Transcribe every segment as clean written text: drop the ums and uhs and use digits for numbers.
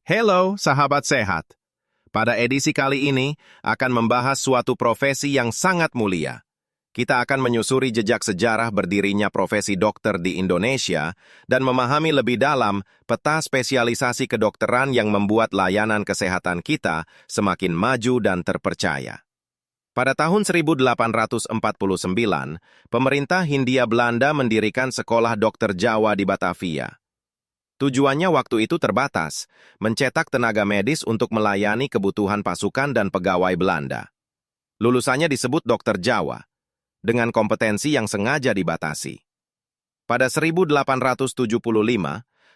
Halo, sahabat sehat. Pada edisi kali ini akan membahas suatu profesi yang sangat mulia. Kita akan menyusuri jejak sejarah berdirinya profesi dokter di Indonesia dan memahami lebih dalam peta spesialisasi kedokteran yang membuat layanan kesehatan kita semakin maju dan terpercaya. Pada tahun 1849, pemerintah Hindia Belanda mendirikan Sekolah Dokter Jawa di Batavia. Tujuannya waktu itu terbatas, mencetak tenaga medis untuk melayani kebutuhan pasukan dan pegawai Belanda. Lulusannya disebut dokter Jawa, dengan kompetensi yang sengaja dibatasi. Pada 1875,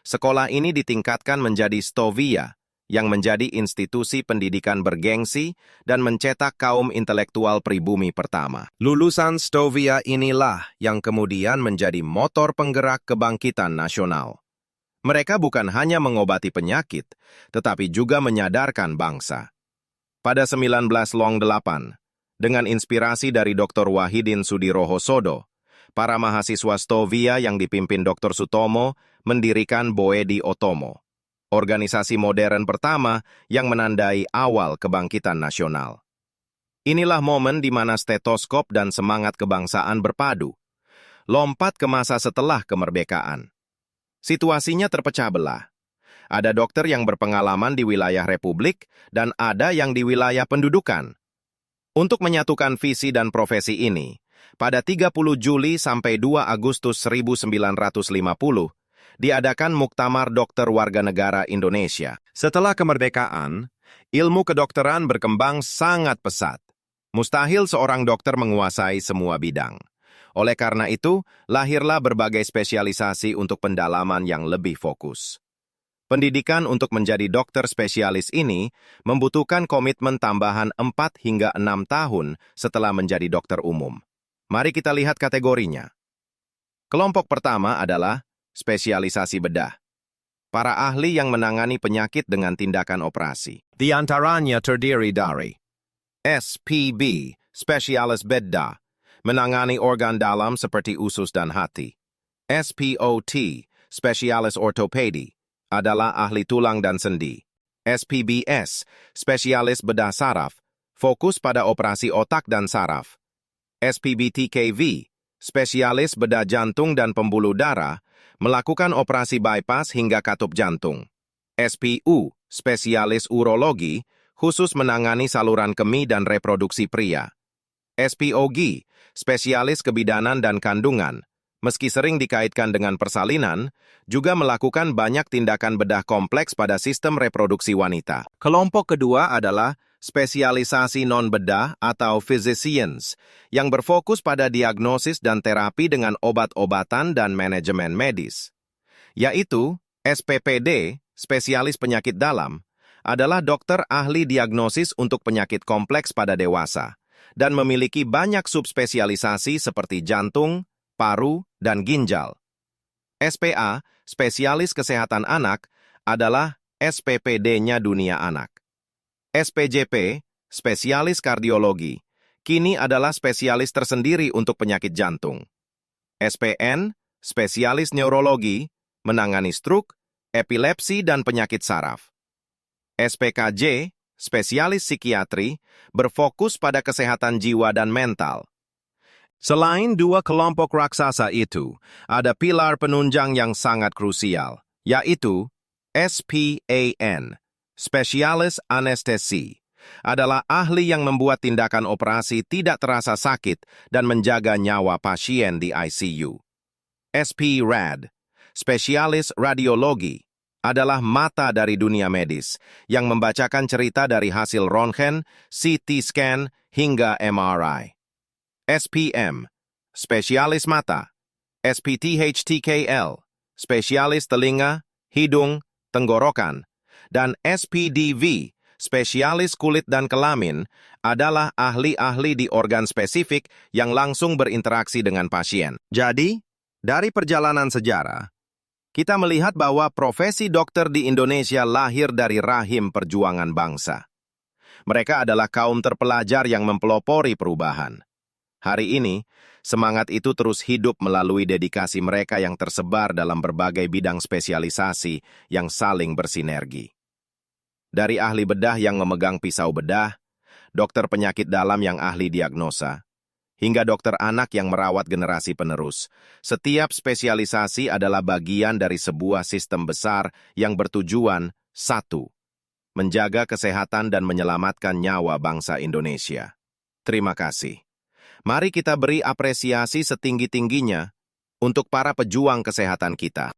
sekolah ini ditingkatkan menjadi Stovia, yang menjadi institusi pendidikan bergengsi dan mencetak kaum intelektual pribumi pertama. Lulusan Stovia inilah yang kemudian menjadi motor penggerak kebangkitan nasional. Mereka bukan hanya mengobati penyakit, tetapi juga menyadarkan bangsa. Pada 1908, dengan inspirasi dari Dr. Wahidin Sudirohosodo, para mahasiswa Stovia yang dipimpin Dr. Sutomo mendirikan Boedi Otomo, organisasi modern pertama yang menandai awal kebangkitan nasional. Inilah momen di mana stetoskop dan semangat kebangsaan berpadu, lompat ke masa setelah kemerdekaan. Situasinya terpecah belah. Ada dokter yang berpengalaman di wilayah republik dan ada yang di wilayah pendudukan. Untuk menyatukan visi dan profesi ini, pada 30 Juli sampai 2 Agustus 1950, diadakan Muktamar Dokter Warga Negara Indonesia. Setelah kemerdekaan, ilmu kedokteran berkembang sangat pesat. Mustahil seorang dokter menguasai semua bidang. Oleh karena itu, lahirlah berbagai spesialisasi untuk pendalaman yang lebih fokus. Pendidikan untuk menjadi dokter spesialis ini membutuhkan komitmen tambahan 4 hingga 6 tahun setelah menjadi dokter umum. Mari kita lihat kategorinya. Kelompok pertama adalah spesialisasi bedah. Para ahli yang menangani penyakit dengan tindakan operasi. Di antaranya terdiri dari SPB, Spesialis Bedah, menangani organ dalam seperti usus dan hati. SPOT, Spesialis Ortopedi, adalah ahli tulang dan sendi. SPBS, Spesialis Bedah Saraf, fokus pada operasi otak dan saraf. SPBTKV, Spesialis Bedah Jantung dan Pembuluh Darah, melakukan operasi bypass hingga katup jantung. SPU, Spesialis Urologi, khusus menangani saluran kemih dan reproduksi pria. SPOG, Spesialis Kebidanan dan Kandungan, meski sering dikaitkan dengan persalinan, juga melakukan banyak tindakan bedah kompleks pada sistem reproduksi wanita. Kelompok kedua adalah spesialisasi non-bedah atau physicians, yang berfokus pada diagnosis dan terapi dengan obat-obatan dan manajemen medis. Yaitu SPPD, Spesialis Penyakit Dalam, adalah dokter ahli diagnosis untuk penyakit kompleks pada dewasa, dan memiliki banyak subspesialisasi seperti jantung, paru, dan ginjal. SPA, Spesialis Kesehatan Anak, adalah SPPD-nya dunia anak. SPJP, Spesialis Kardiologi, kini adalah spesialis tersendiri untuk penyakit jantung. SPN, Spesialis Neurologi, menangani stroke, epilepsi, dan penyakit saraf. SPKJ, Spesialis Psikiatri, berfokus pada kesehatan jiwa dan mental. Selain dua kelompok raksasa itu, ada pilar penunjang yang sangat krusial, yaitu SPAN, Spesialis Anestesi, adalah ahli yang membuat tindakan operasi tidak terasa sakit dan menjaga nyawa pasien di ICU. SPRAD, Spesialis Radiologi, adalah mata dari dunia medis yang membacakan cerita dari hasil röntgen, CT scan, hingga MRI. SPM, Spesialis Mata. SPTHTKL, Spesialis Telinga, Hidung, Tenggorokan. Dan SPDV, Spesialis Kulit dan Kelamin, adalah ahli-ahli di organ spesifik yang langsung berinteraksi dengan pasien. Jadi, dari perjalanan sejarah, kita melihat bahwa profesi dokter di Indonesia lahir dari rahim perjuangan bangsa. Mereka adalah kaum terpelajar yang mempelopori perubahan. Hari ini, semangat itu terus hidup melalui dedikasi mereka yang tersebar dalam berbagai bidang spesialisasi yang saling bersinergi. Dari ahli bedah yang memegang pisau bedah, dokter penyakit dalam yang ahli diagnosa, hingga dokter anak yang merawat generasi penerus. Setiap spesialisasi adalah bagian dari sebuah sistem besar yang bertujuan, satu, menjaga kesehatan dan menyelamatkan nyawa bangsa Indonesia. Terima kasih. Mari kita beri apresiasi setinggi-tingginya untuk para pejuang kesehatan kita.